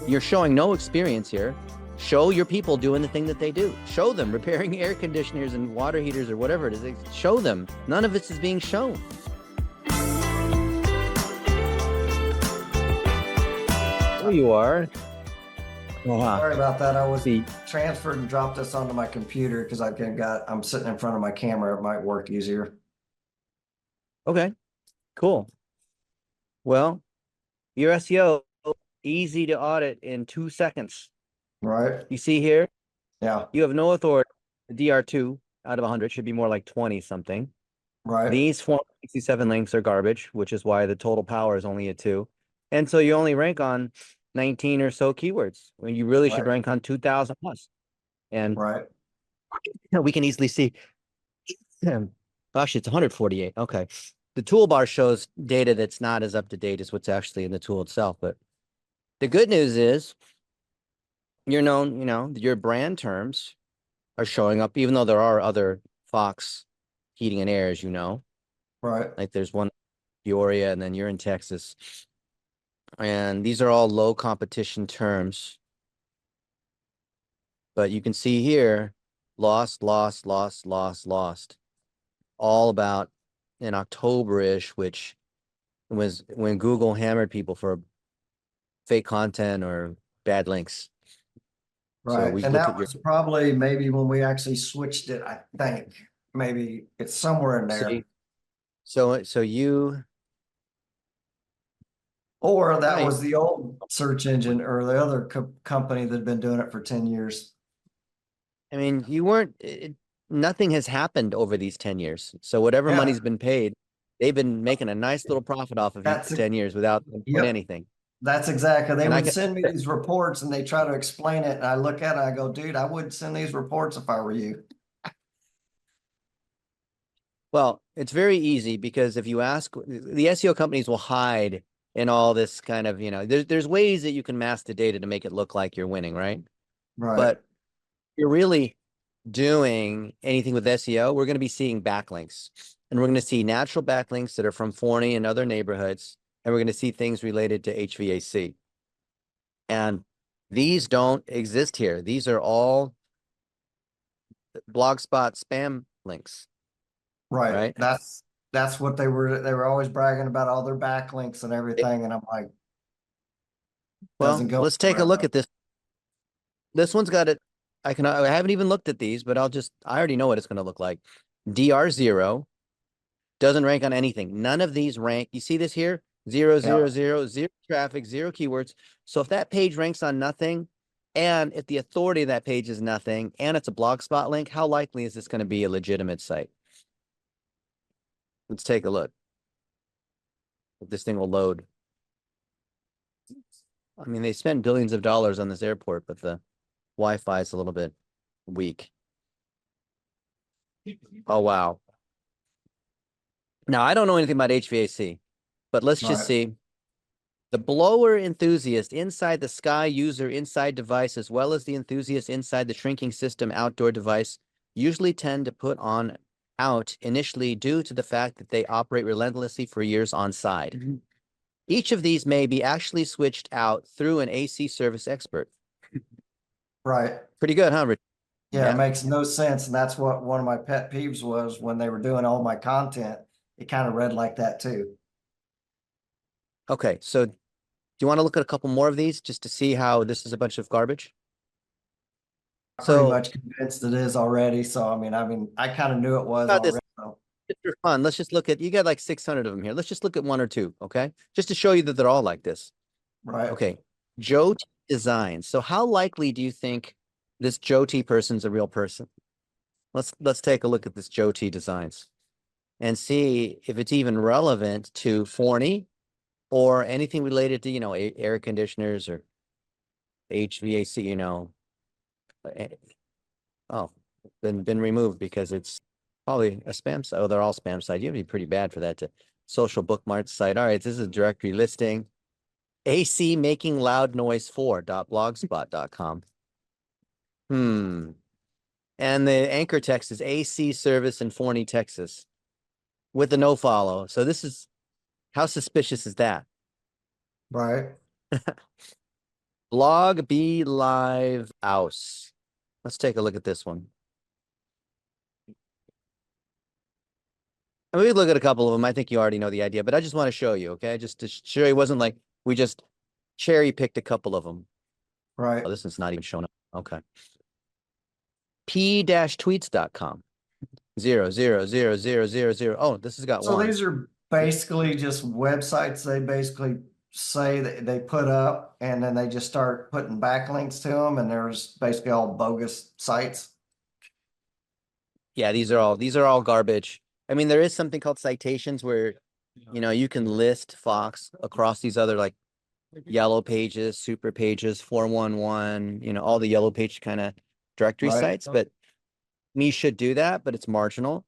You're showing no experience here. Show your people doing the thing that they do. Show them repairing air conditioners and water heaters or whatever it is. Show them. None of this is being shown. There you are. Sorry about that. I was transferred and dropped this onto my computer because I'm sitting in front of my camera. It might work easier. Okay, cool. Well, your SEO, easy to audit in 2 seconds. Right. You see here, Yeah. you have no authority. The DR2 out of 100 should be more like 20 something. Right. These 467 links are garbage, which is why the total power is only a 2. And so you only rank on 19 or so keywords when you really should rank on 2,000 plus. And Right. we can easily see, actually, it's 148. Okay. The toolbar shows data that's not as up to date as what's actually in the tool itself. But the good news is you're known, your brand terms are showing up, even though there are other Fox heating and air, as you know. Right. Like there's one Peoria, and then you're in Texas. And these are all low competition terms. But you can see here, lost. All about in October-ish, which was when Google hammered people for fake content or bad links. Right. So we And look that at was probably maybe when we actually switched it, I think. Maybe it's somewhere in there. So you, Or that was the old search engine or the other company that had been doing it for 10 years. I mean, you weren't, nothing has happened over these 10 years. So whatever money's been paid, they've been making a nice little profit off of you for 10 years without doing anything. That's exactly. They would send me these reports and they try to explain it. And I look at it, and I go, dude, I wouldn't send these reports if I were you. Well, it's very easy because if you ask, the SEO companies will hide in all this kind of, there's ways that you can mask the data to make it look like you're winning, right? Right. But you're really doing anything with SEO, we're going to be seeing backlinks. And we're going to see natural backlinks that are from Forney and other neighborhoods. And we're going to see things related to HVAC. And these don't exist here. These are all Blogspot spam links. Right. That's what they were always bragging about, all their backlinks and everything. And I'm like, well, let's take a look at this. This one's got it. I haven't even looked at these, but I already know what it's going to look like. DR0 doesn't rank on anything. None of these rank. You see this here? 0, 0, 0, 0 traffic, 0 keywords. So if that page ranks on nothing, and if the authority of that page is nothing, and it's a Blogspot link, how likely is this going to be a legitimate site? Let's take a look. If this thing will load. I mean, they spent billions of dollars on this airport, but the Wi-Fi is a little bit weak. Oh, wow. Now, I don't know anything about HVAC, but let's just see. The blower enthusiast inside the Sky user inside device, as well as the enthusiast inside the shrinking system outdoor device, usually tend to put on out initially due to the fact that they operate relentlessly for years on side. Each of these may be actually switched out through an AC service expert. Right. Pretty good, huh, Rich? Yeah, it makes no sense. And that's what one of my pet peeves was when they were doing all my content. It kind of read like that too. Okay, so do you want to look at a couple more of these just to see how this is a bunch of garbage? Pretty much convinced it is already. So, I mean, I kind of knew it was already. Just for fun, let's just look at, you got like 600 of them here. Let's just look at one or two, okay? Just to show you that they're all like this. Right. Okay, Joe T Designs. So how likely do you think this Joe T person's a real person? Let's take a look at this Joe T Designs and see if it's even relevant to Forney or anything related to, air conditioners or HVAC, Oh, been removed because it's probably a spam site. Oh, they're all spam sites. You have to be pretty bad for that. To social bookmark site. All right, this is a directory listing. AC making loud noise 4.blogspot.com. And the anchor text is AC service in Forney, Texas, with the no follow. So this is, how suspicious is that? Right. Blog Be Live House. Let's take a look at this one. And we could look at a couple of them. I think you already know the idea, but I just want to show you, okay? Just to show you, it wasn't like we just cherry picked a couple of them. Right. Oh, this is not even showing up. Okay. P-tweets.com. 0, 0, 0, 0, 0, 0. Oh, this has got So one. these are basically just websites they basically say that they put up and then they just start putting backlinks to them and there's basically all bogus sites. Yeah, these are all garbage. I mean, there is something called citations where, you know, you can list Fox across these other like yellow pages, super pages, 411, you know, all the yellow page kind of directory Right. sites, but me should do that, but it's marginal.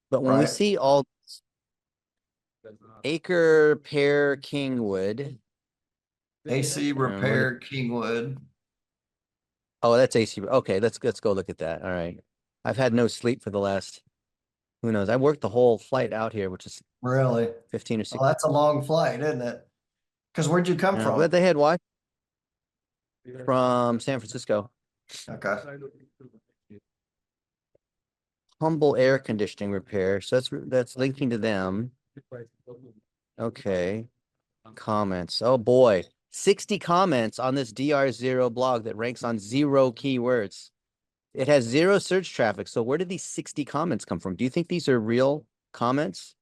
But when we Right. see all Acre, Pear, Kingwood. AC Repair Kingwood. Oh, that's AC. Okay, let's go look at that. All right. I've had no sleep for the last, who knows? I worked the whole flight out here, which is Really 15 or 16. Oh, that's a long flight, isn't it? Because where'd you come from? But they had Wi from San Francisco. Okay. Humble air conditioning repair. So that's linking to them. Okay. Comments. Oh boy. 60 comments on this DR0 blog that ranks on 0 keywords. It has 0 search traffic. So where did these 60 comments come from? Do you think these are real comments?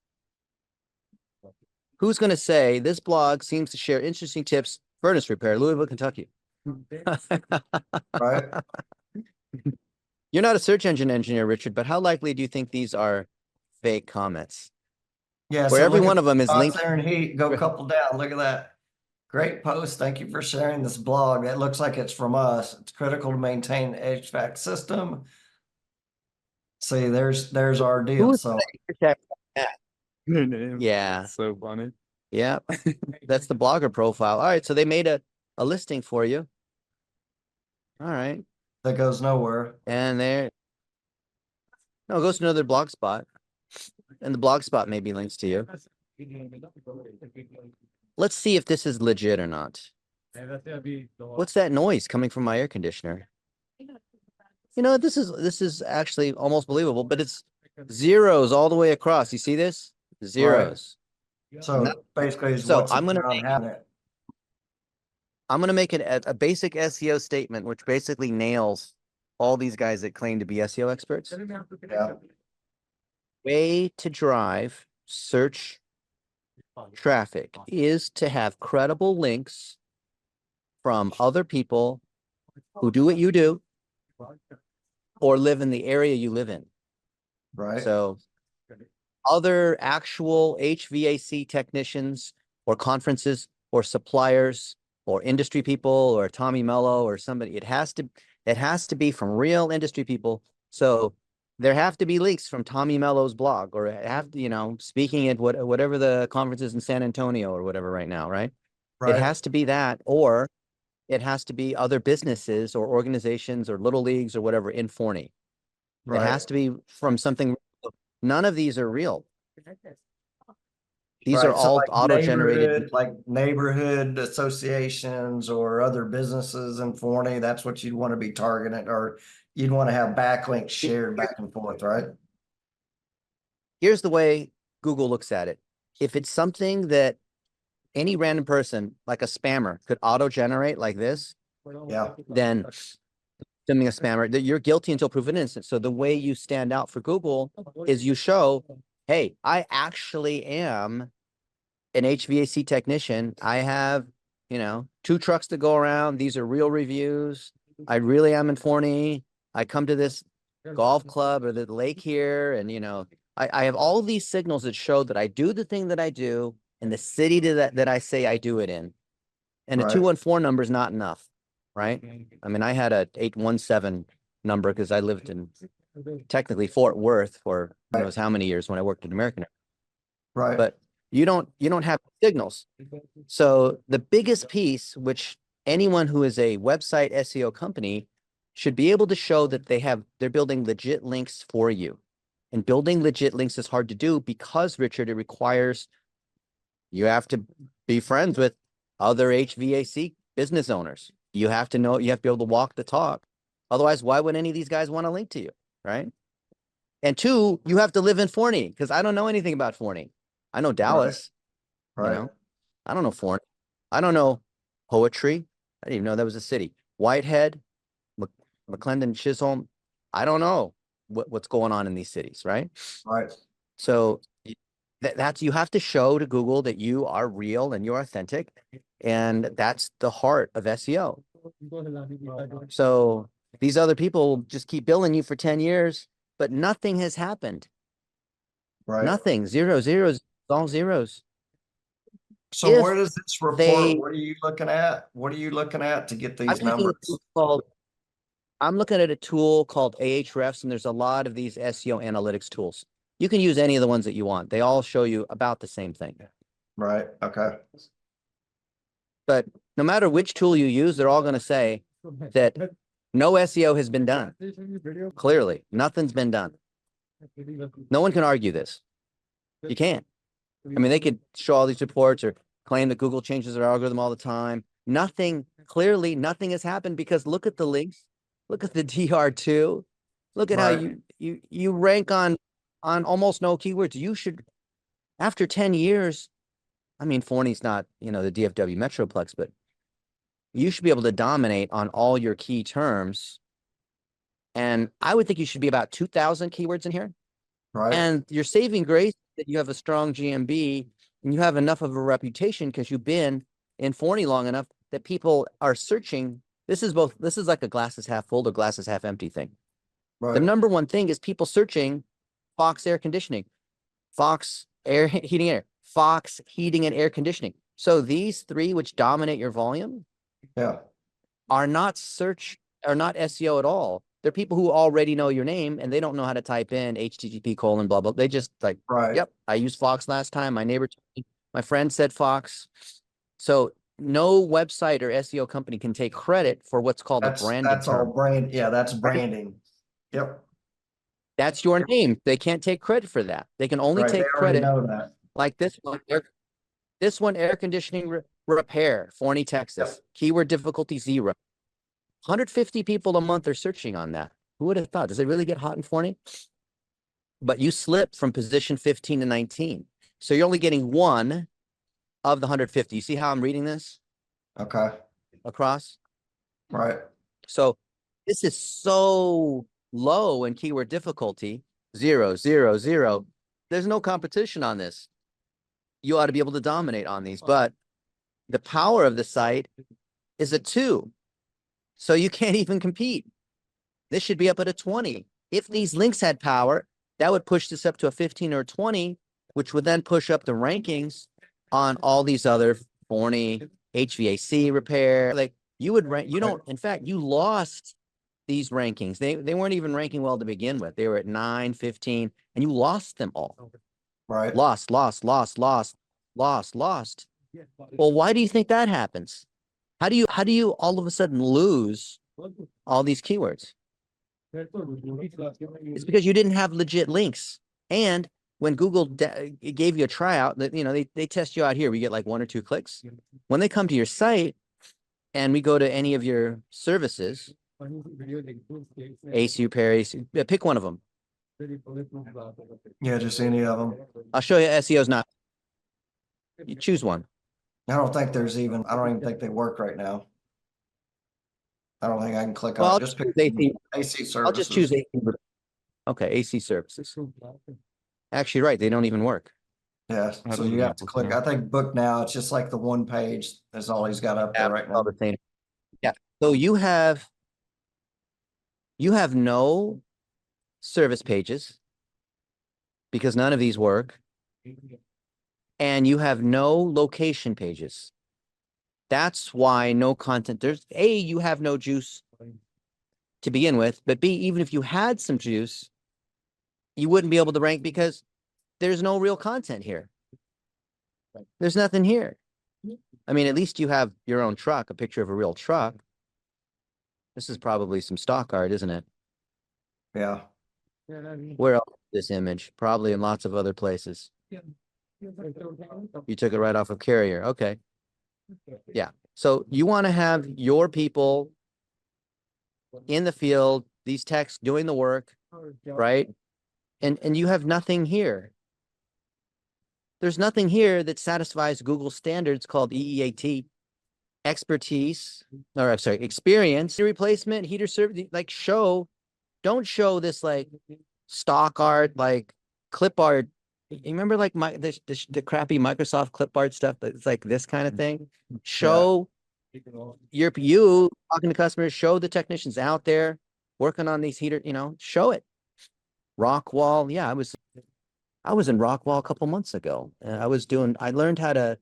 Who's going to say this blog seems to share interesting tips? Furnace repair, Louisville, Kentucky. Right. You're not a search engine engineer, Richard, but how likely do you think these are fake comments? Yeah. Where So every look one at of them is linked. there and heat. Go a couple down. Look at that. Great post. Thank you for sharing this blog. It looks like it's from us. It's critical to maintain the HVAC system. See, there's our deal. Who's So yeah. So funny. Yeah. That's the blogger profile. All right. So they made a listing for you. All right. that goes nowhere. And there. No, it goes to another blog spot. And the blog spot maybe links to you. Let's see if this is legit or not. What's that noise coming from my air conditioner? You know, this is actually almost believable, but it's zeros all the way across. You see this? Zeros. So basically, is So what's I'm gonna make a basic SEO statement, which basically nails all these guys that claim to be SEO experts. Yeah. Way to drive search traffic is to have credible links from other people who do what you do or live in the area you live in. Right. So other actual HVAC technicians or conferences or suppliers or industry people or Tommy Mello or somebody, it has to be from real industry people. So there have to be links from Tommy Mello's blog, or have to, you know, speaking at whatever the conference is in San Antonio or whatever right now, right? It has to be that, or it has to be other businesses or organizations or little leagues or whatever in Forney. It has to be from something. None of these are real. These are all like auto-generated. like neighborhood associations or other businesses in Forney. That's what you'd want to be targeting, or you'd want to have backlinks shared back and forth, right? Here's the way Google looks at it. If it's something that any random person, like a spammer, could auto-generate like this, Yeah. then sending a spammer, that you're guilty until proven innocent. So the way you stand out for Google is you show, hey, I actually am an HVAC technician. I have, you know, 2 trucks to go around. These are real reviews. I really am in Forney. I come to this golf club or the lake here, and, you know, I have all these signals that show that I do the thing that I do in the city that I say I do it in. And a 214 number is not enough, right? I mean, I had a 817 number because I lived in technically Fort Worth for who knows how many years when I worked at American. Right. But you don't have signals. So the biggest piece, which anyone who is a website SEO company should be able to show that they're building legit links for you. And building legit links is hard to do because, Richard, it requires you have to be friends with other HVAC business owners. You have to know, you have to be able to walk the talk. Otherwise, why would any of these guys want to link to you, right? And two, you have to live in Forney, because I don't know anything about Forney. I know Dallas, you Right. know, I don't know Forney. I don't know Poetry. I didn't even know that was a city. Whitehead, McClendon, Chisholm. I don't know what's going on in these cities, right? Right. So that's, you have to show to Google that you are real and you're authentic. And that's the heart of SEO. So these other people just keep billing you for 10 years, but nothing has happened. Right. Nothing. Zeros, all zeros. So If where does this report, what are you looking at? What are you looking at to get I'm these using a numbers? tool called, I'm looking at a tool called Ahrefs, and there's a lot of these SEO analytics tools. You can use any of the ones that you want. They all show you about the same thing. Right. Okay. But no matter which tool you use, they're all going to say that no SEO has been done. Clearly, nothing's been done. No one can argue this. You can't. I mean, they could show all these reports or claim that Google changes their algorithm all the time. Nothing, clearly, nothing has happened, because look at the links. Look at the DR2. Look at how Right. you rank on almost no keywords. You should, after 10 years, I mean, Forney's not, the DFW Metroplex, but you should be able to dominate on all your key terms. And I would think you should be about 2,000 keywords in here. Right. And your saving grace that you have a strong GMB and you have enough of a reputation because you've been in Forney long enough that people are searching. This is like a glasses half full or glasses half empty thing. The Right. number one thing is people searching Fox air conditioning, Fox air heating air, Fox heating and air conditioning. So these three, which dominate your volume, Yeah. are not SEO at all. They're people who already know your name and they don't know how to type in HTTP : blah, blah. They just like, Right. yep, I used Fox last time. My neighbor, my friend said Fox. So no website or SEO company can take credit for what's called a branded That's all term. brand. Yeah. That's Right? branding. Yep. That's your name. They can't take credit for that. They can only Right. They take already credit know that. like this one, air conditioning repair, Forney, Texas. Yep. Keyword difficulty 0. 150 people a month are searching on that. Who would have thought? Does it really get hot in Forney? But you slip from position 15 to 19. So you're only getting one of the 150. You see how I'm reading this Okay. across? Right. So this is so low in keyword difficulty, 0, 0, 0. There's no competition on this. You ought to be able to dominate on these, but the power of the site is a 2. So you can't even compete. This should be up at a 20. If these links had power, that would push this up to a 15 or a 20, which would then push up the rankings on all these other Forney, HVAC repair. Like you would rank, in fact, you lost these rankings. They weren't even ranking well to begin with. They were at 9, 15, and you lost them all. Right. Lost. Well, why do you think that happens? How do you all of a sudden lose all these keywords? It's because you didn't have legit links. And when Google gave you a tryout, that they test you out here, we get like 1 or 2 clicks. When they come to your site and we go to any of your services, AC repair, AC, pick one of them. Yeah. Just any of them. I'll show you SEO's not. You choose one. I don't even think they work right now. I don't think I can click Well, on I'll it. Just pick choose AC. AC I'll just services. choose AC. Okay, AC services. Actually, right. They don't even work. Yeah. So you have to click. I think book now. It's just like the one page. That's all he's got up there right now. All the same. Yeah. So you have no service pages because none of these work, and you have no location pages. That's why no content. You have no juice to begin with, but B, even if you had some juice, you wouldn't be able to rank because there's no real content here. There's nothing here. I mean, at least you have your own truck, a picture of a real truck. This is probably some stock art, isn't it? Yeah. Where else is this image? Probably in lots of other places. You took it right off of Carrier. Okay. Yeah. So you want to have your people in the field, these techs doing the work, right? And you have nothing here. There's nothing here that satisfies Google standards called EEAT, expertise, or I'm sorry, experience, replacement, heater service, like don't show this like stock art, like clip art. You remember like the crappy Microsoft clip art stuff that's like this kind of thing? Show you talking to customers, show the technicians out there working on these heater, show it. Rockwall, yeah, I was in Rockwall a couple months ago. I learned how to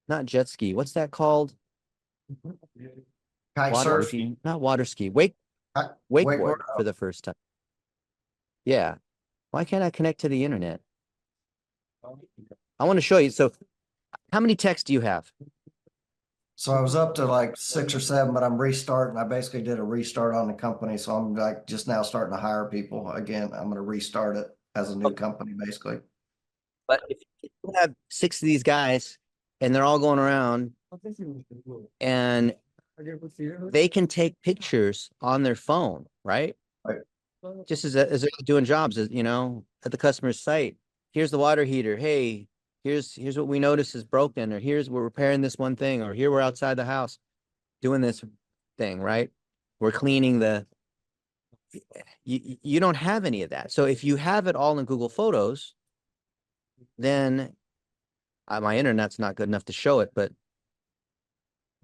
not jet ski. What's that called? Kite surf, Not water ski. wakeboard. Wakeboard for the first time. Yeah. Why can't I connect to the internet? I want to show you. So how many techs do you have? So I was up to like 6 or 7, but I'm restarting. I basically did a restart on the company. So I'm like just now starting to hire people again. I'm going to restart it as a new company, basically. But if you have 6 of these guys and they're all going around and they can take pictures on their phone, right? Right. Just as they're doing jobs, at the customer's site. Here's the water heater. Hey, here's what we notice is broken, or we're repairing this one thing, or here we're outside the house doing this thing, right? We're cleaning you don't have any of that. So if you have it all in Google Photos, then my internet's not good enough to show it, but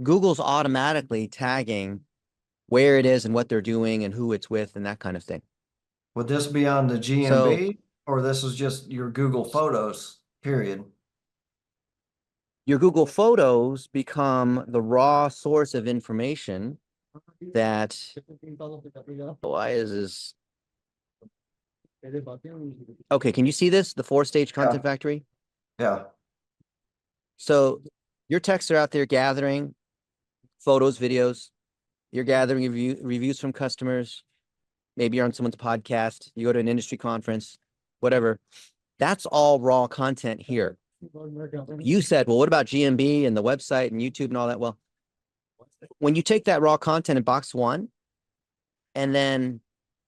Google's automatically tagging where it is and what they're doing and who it's with and that kind of thing. Would this be on the GMB or this is just your Google Photos, period? Your Google Photos become the raw source of information that, why is this? Okay, can you see this? The 4-stage content factory? Yeah. So your techs are out there gathering photos, videos. You're gathering reviews from customers. Maybe you're on someone's podcast. You go to an industry conference, whatever. That's all raw content here. You said, well, what about GMB and the website and YouTube and all that? Well, when you take that raw content in box 1 and then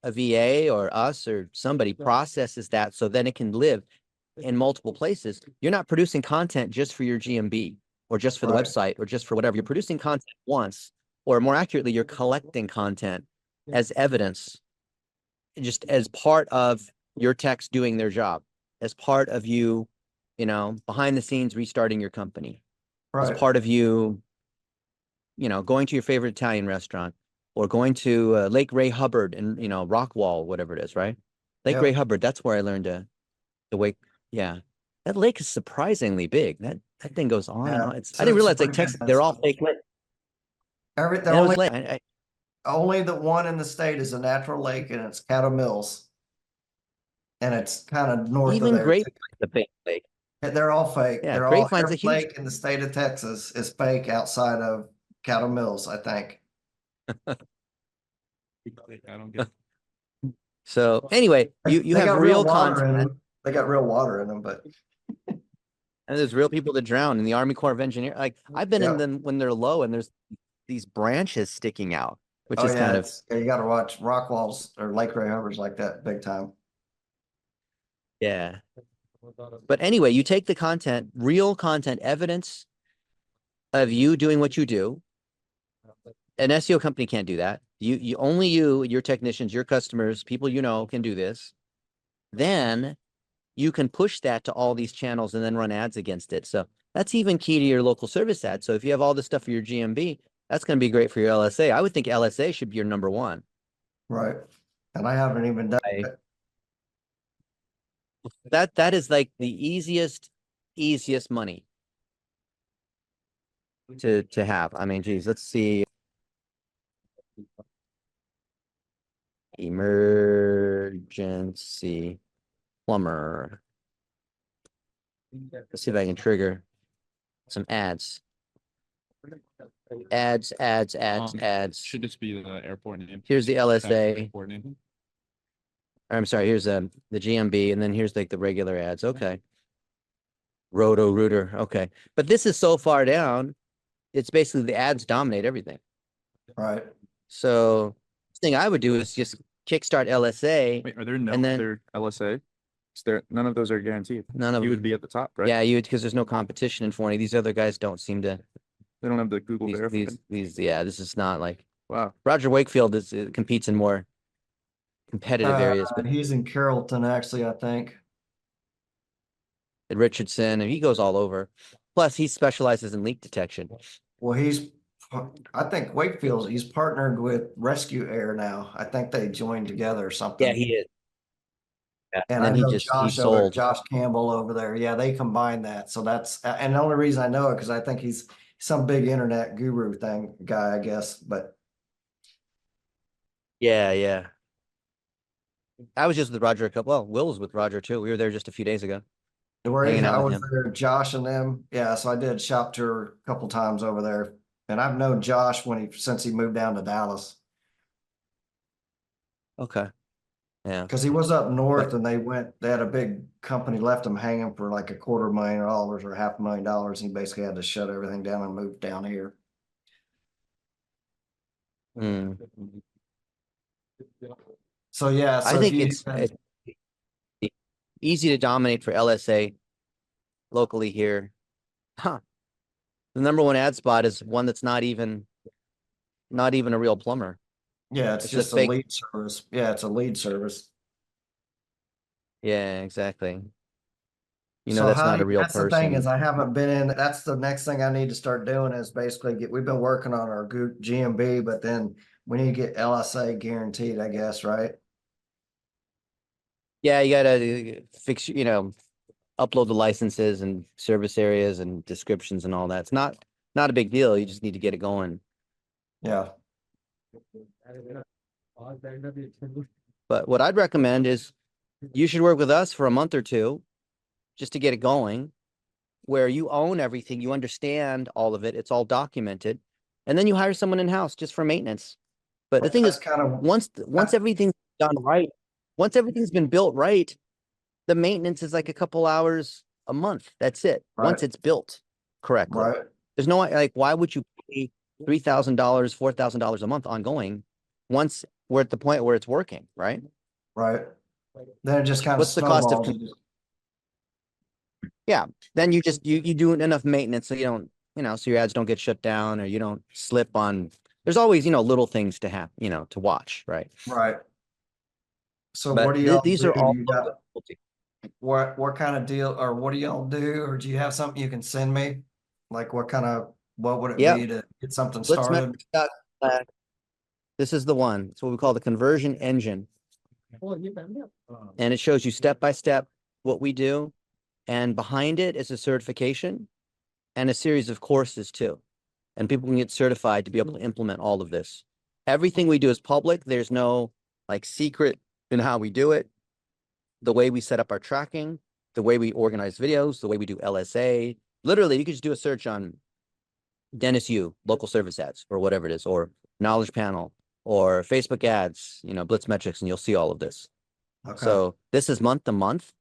a VA or us or somebody processes that so then it can live in multiple places, you're not producing content just for your GMB or just for the website or just for whatever. You're producing content once, or more accurately, you're collecting content as evidence, just as part of your techs doing their job, as part of you, behind the scenes restarting your company, as part of you, going to your favorite Italian restaurant or going to Lake Ray Hubbard and, Rockwall, whatever it is, right? Lake Ray Hubbard, that's where I learned to wake. Yeah. That lake is surprisingly big. That thing goes on and on. I didn't realize like Texas, they're all fake lakes. Only the one in the state is a natural lake, and it's Caddo Mills. And it's kind of north of there. Grapevine's a fake lake. They're all fake. Yeah, they're Grapevine's every a huge lake in the state of Texas is fake outside of Caddo Mills, I think. I don't get So anyway, you have real content. They got real water in them, but and there's real people that drown in the Army Corps of Engineers. Like I've been in them when they're low and there's these branches sticking out, which is kind of you got to watch Rockwalls or Lake Ray Hovers like that big time. Yeah. But anyway, you take the content, real content, evidence of you doing what you do. An SEO company can't do that. Only your technicians, your customers, people can do this. Then you can push that to all these channels and then run ads against it. So that's even key to your local service ad. So if you have all this stuff for your GMB, that's going to be great for your LSA. I would think LSA should be your number 1. Right. And I haven't even done it. That is like the easiest money to have. I mean, geez, let's see. Emergency plumber. Let's see if I can trigger some ads. Ads. Should this be the airport name? Here's the LSA. Airport name. I'm sorry, here's the GMB, and then here's like the regular ads. Okay. Roto-Rooter. Okay. But this is so far down. it's basically the ads dominate everything. Right. So the thing I would do is just kickstart LSA. Wait, are there no And then- other LSA? Is there, none of those are guaranteed. None of You them. would be at the top, right? Yeah, you would, because there's no competition in 40. These other guys don't seem to. They don't have the Google verified. Yeah, this is not like Wow. Roger Wakefield competes in more competitive areas, but He's in Carrollton, actually, I think. Richardson, and he goes all over. Plus, he specializes in leak detection. Well, I think Wakefield's, he's partnered with Rescue Air now. I think they joined together or something. Yeah, he is. Yeah. And then I he know just he Josh sold. Josh Campbell over there. Yeah, they combined that. So that's, and the only reason I know it, because I think he's some big internet guru guy, I guess, but Yeah, yeah. I was just with Roger a couple. Well, Will was with Roger too. We were there just a few days ago. Hanging out I with was him. there, Josh and them. Yeah, so I did shop tour a couple times over there. And I've known Josh since he moved down to Dallas. Okay. Yeah. Because he was up north and they had a big company left him hanging for like $250,000 or $500,000. He basically had to shut everything down and move down here. Mm. So yeah, I think it's easy to dominate for LSA locally here. Huh. The number one ad spot is one that's not even a real plumber. yeah, it's It's just a fake. lead service. Yeah, it's a lead service. Yeah, exactly. You So know, that's how not a real that's the thing is person. I haven't been in, that's the next thing I need to start doing is basically we've been working on our GMB, but then we need to get LSA guaranteed, I guess, right? Yeah, you gotta fix, upload the licenses and service areas and descriptions and all that. It's not a big deal. You just need to get it going. Yeah. But what I'd recommend is you should work with us for a month or two just to get it going, where you own everything, you understand all of it, it's all documented, and then you hire someone in-house just for maintenance. But the thing That's is, kind of once everything's done right, once everything's been built right, the maintenance is like a couple hours a month. That's it. Once Right. it's built correctly. right. There's no, like, why would you pay $3,000, $4,000 a month ongoing once we're at the point where it's working, right? Right. Then it just kind of What's the cost of snowballs. Then you just you do enough maintenance so you don't, so your ads don't get shut down or you don't slip on. There's always, little things to have, to watch, right? Right. So But what do y'all these do? are all You got what kind of deal or what do y'all do? Or do you have something you can send me? Like what would it Yep. be to get something Let's started? This is the one. It's what we call the conversion engine. And it shows you step by step what we do. And behind it is a certification and a series of courses too. And people can get certified to be able to implement all of this. Everything we do is public. There's no like secret in how we do it. The way we set up our tracking, the way we organize videos, the way we do LSA. Literally, you could just do a search on Dennis Yu, local service ads, or whatever it is, or Knowledge Panel, or Facebook ads, Blitz Metrics, and you'll see all of this. Okay. So this is month to month.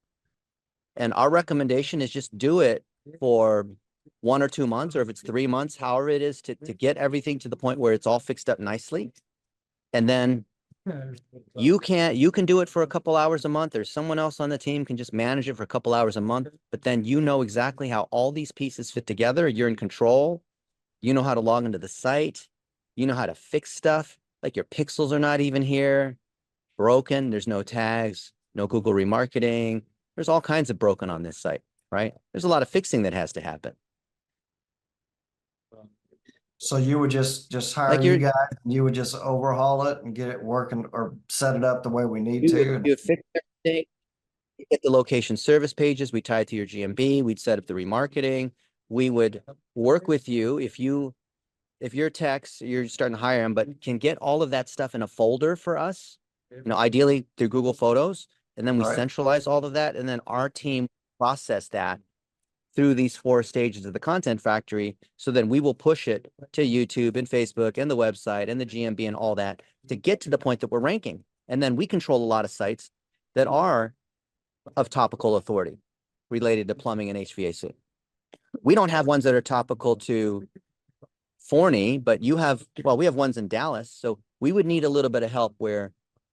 And our recommendation is just do it for 1 or 2 months, or if it's 3 months, however it is to get everything to the point where it's all fixed up nicely. And then you can do it for a couple hours a month, or someone else on the team can just manage it for a couple hours a month, but then you know exactly how all these pieces fit together. You're in control. You know how to log into the site. You know how to fix stuff. Like your pixels are not even here. Broken. There's no tags, no Google remarketing. There's all kinds of broken on this site, right? There's a lot of fixing that has to happen. So you would just hire Like you guys, and you would just overhaul it and get it working or set it up the way we need to. You fix everything. You get the location service pages. We tie it to your GMB. We'd set up the remarketing. We would work with you if your techs, you're starting to hire them, but can get all of that stuff in a folder for us, ideally through Google Photos. And then we Right. centralize all of that. And then our team process that through these 4 stages of the content factory. So then we will push it to YouTube and Facebook and the website and the GMB and all that to get to the point that we're ranking. And then we control a lot of sites that are of topical authority related to plumbing and HVAC. We don't have ones that are topical to Forney, but you have, well, we have ones in Dallas, so we would need a little bit of help where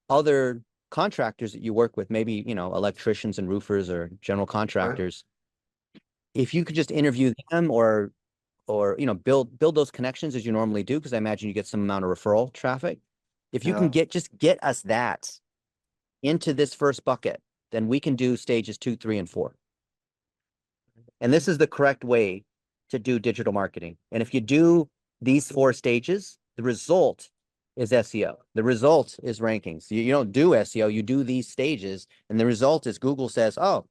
other contractors that you work with, maybe, you know, electricians and roofers or general contractors, if you could just interview them or, you know, build those connections as you normally do, because I imagine you get some amount of referral traffic. If you can Yeah. just get us that into this first bucket, then we can do stages 2, 3, and 4. And this is the correct way to do digital marketing. And if you do these 4 stages, the result is SEO. The result is rankings. You don't do SEO, you do these stages, and the result is Google says, oh,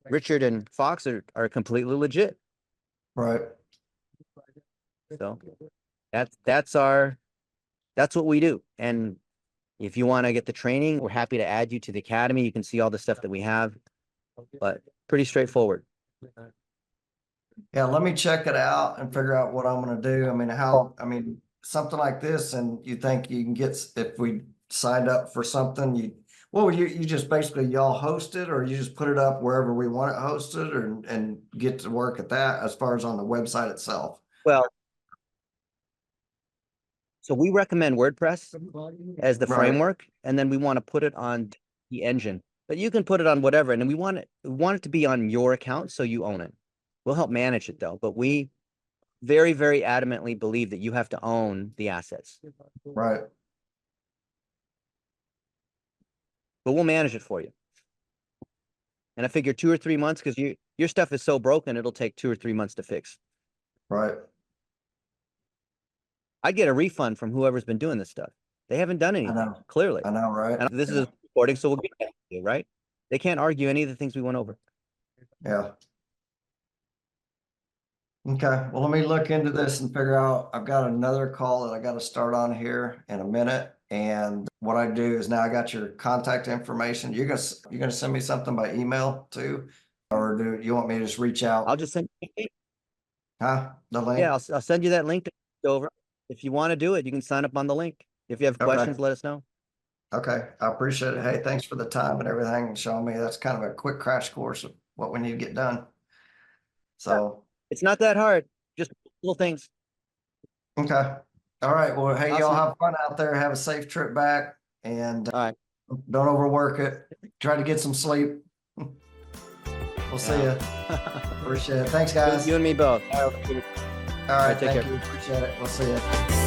Richard and Fox are completely legit. Right. So that's what we do. And if you want to get the training, we're happy to add you to the academy. You can see all the stuff that we have, but pretty straightforward. Yeah, let me check it out and figure out what I'm gonna do. I mean, something like this, and you think you can get, if we signed up for something, you just basically y'all host it, or you just put it up wherever we want it hosted, and get to work at that as far as on the website itself. Well, so we recommend WordPress as the Right. framework, and then we want to put it on the engine, but you can put it on whatever. And then we want it to be on your account, so you own it. We'll help manage it though, but we very, very adamantly believe that you have to own the assets, Right. but we'll manage it for you. And I figure 2 or 3 months, because your stuff is so broken, it'll take 2 or 3 months to fix. Right. I get a refund from whoever's been doing this stuff. They haven't done anything, know. clearly. I know, right? And this is Yeah. a recording, so we'll get back to you, right? They can't argue any of the things we went over. Yeah. Okay, well, let me look into this and figure out, I've got another call that I gotta start on here in a minute. And what I do is, now I got your contact information. You're gonna send me something by email too? Or do you want me to just reach out? I'll just send you, Huh? The link? yeah, I'll send you that link over. If you want to do it, you can sign up on the link. If you have Okay. questions, let us know. Okay, I appreciate it. Hey, thanks for the time and everything and showing me. That's kind of a quick crash course of what we need to get done. So, It's not that hard, just little things. okay. All right, well, hey, y'all Awesome. have fun out there. Have a safe trip back, and All right. don't overwork it. Try to get some sleep. We'll see you. Appreciate it. Thanks, guys. You and me both. All right, take thank care. you. Appreciate it. We'll see you.